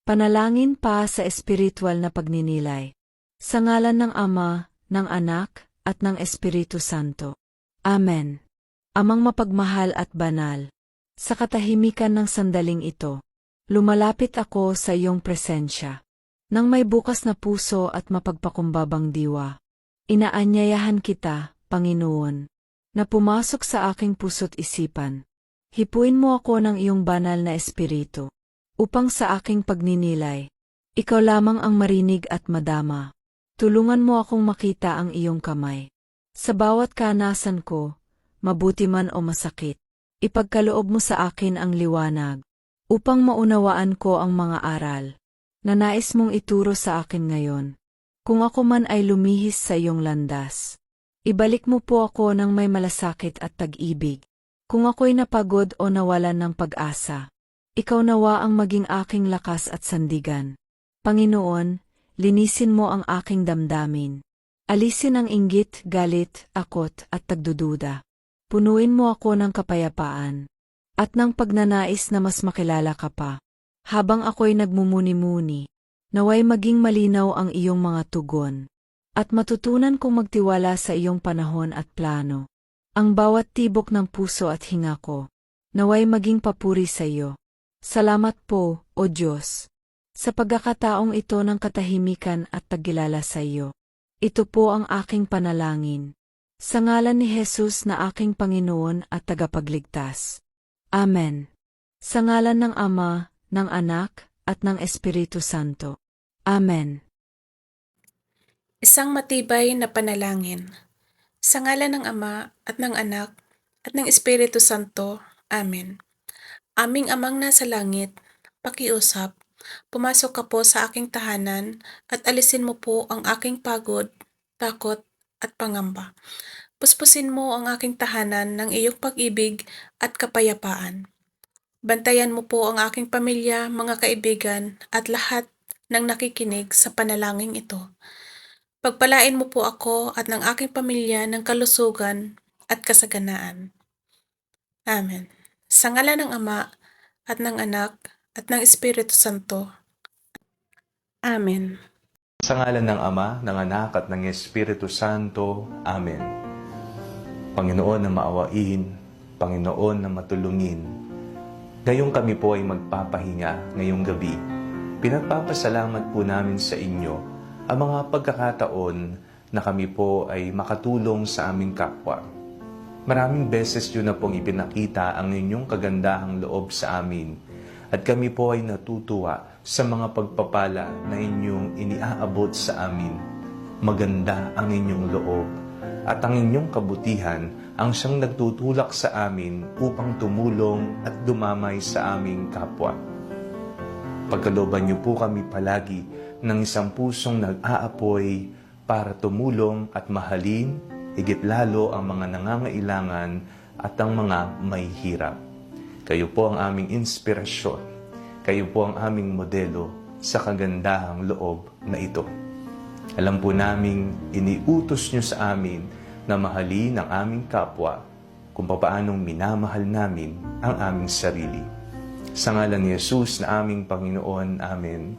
Panalangin pa sa espiritual na pagninilay. Sa ngalan ng Ama, ng Anak, at ng Espiritu Santo. Amen. Amang mapagmahal at banal, sa katahimikan ng sandaling ito, lumalapit ako sa iyong presensya. Nang may bukas na puso at mapagpakumbabang diwa, inaanyayahan kita, Panginoon, na pumasok sa aking puso't isipan. Hipuin mo ako ng iyong banal na espiritu, upang sa aking pagninilay, ikaw lamang ang marinig at madama. Tulungan mo akong makita ang iyong kamay. Sa bawat kanasan ko, mabuti man o masakit, ipagkaloob mo sa akin ang liwanag, upang maunawaan ko ang mga aral na nais mong ituro sa akin ngayon. Kung ako man ay lumihis sa iyong landas, ibalik mo po ako ng may malasakit at tag-ibig. Kung ako'y napagod o nawalan ng pag-asa, ikaw nawa ang maging aking lakas at sandigan. Panginoon, linisin mo ang aking damdamin. Alisin ang inggit, galit, akot at tagdududa. Punuin mo ako ng kapayapaan at ng pagnanais na mas makilala ka pa. Habang ako'y nagmumuni-muni, naway maging malinaw ang iyong mga tugon, at matutunan kong magtiwala sa iyong panahon at plano. Ang bawat tibok ng puso at hinga ko, naway maging papuri sa iyo. Salamat po, O Diyos, sa pagkakataong ito ng katahimikan at tagilala sa iyo. Ito po ang aking panalangin. Sa ngalan ni Jesus na aking Panginoon at tagapagligtas. Amen. Sa ngalan ng Ama, ng Anak, at ng Espiritu Santo. Amen. Isang matibay na panalangin. Sa ngalan ng Ama, at ng Anak, at ng Espiritu Santo. Amen. Aming Amang nasa langit, pakiusap, pumasok ka po sa aking tahanan at alisin mo po ang aking pagod, takot, at pangamba. Puspusin mo ang aking tahanan ng iyong pag-ibig at kapayapaan. Bantayan mo po ang aking pamilya, mga kaibigan, at lahat ng nakikinig sa panalangin ito. Pagpalain mo po ako at ng aking pamilya ng kalusugan at kasaganaan. Amen. Sa ngalan ng Ama, at ng Anak, at ng Espiritu Santo. Amen. Sa ngalan ng Ama, ng Anak, at ng Espiritu Santo. Amen. Panginoon na maawain, Panginoon na matulungin, ngayong kami po ay magpapahinga ngayong gabi. Pinagpapasalamat po namin sa inyo ang mga pagkakataon na kami po ay makatulong sa aming kapwa. Maraming beses yun na pong ipinakita ang inyong kagandahang loob sa amin at kami po ay natutuwa sa mga pagpapala na inyong iniaabot sa amin. Maganda ang inyong loob at ang inyong kabutihan ang siyang nagtutulak sa amin upang tumulong at dumamay sa aming kapwa. Pagkalooban niyo po kami palagi ng isang pusong nag-aapoy para tumulong at mahalin higit lalo ang mga nangangailangan at ang mga may hirap. Kayo po ang aming inspirasyon. Kayo po ang aming modelo sa kagandahang loob na ito. Alam po naming iniutos niyo sa amin na mahalin ang aming kapwa kung papaanong minamahal namin ang aming sarili. Sa ngalan ni Jesus na aming Panginoon, Amen.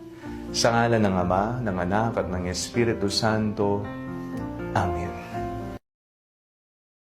Sa ngalan ng Ama, ng Anak, at ng Espiritu Santo, Amen.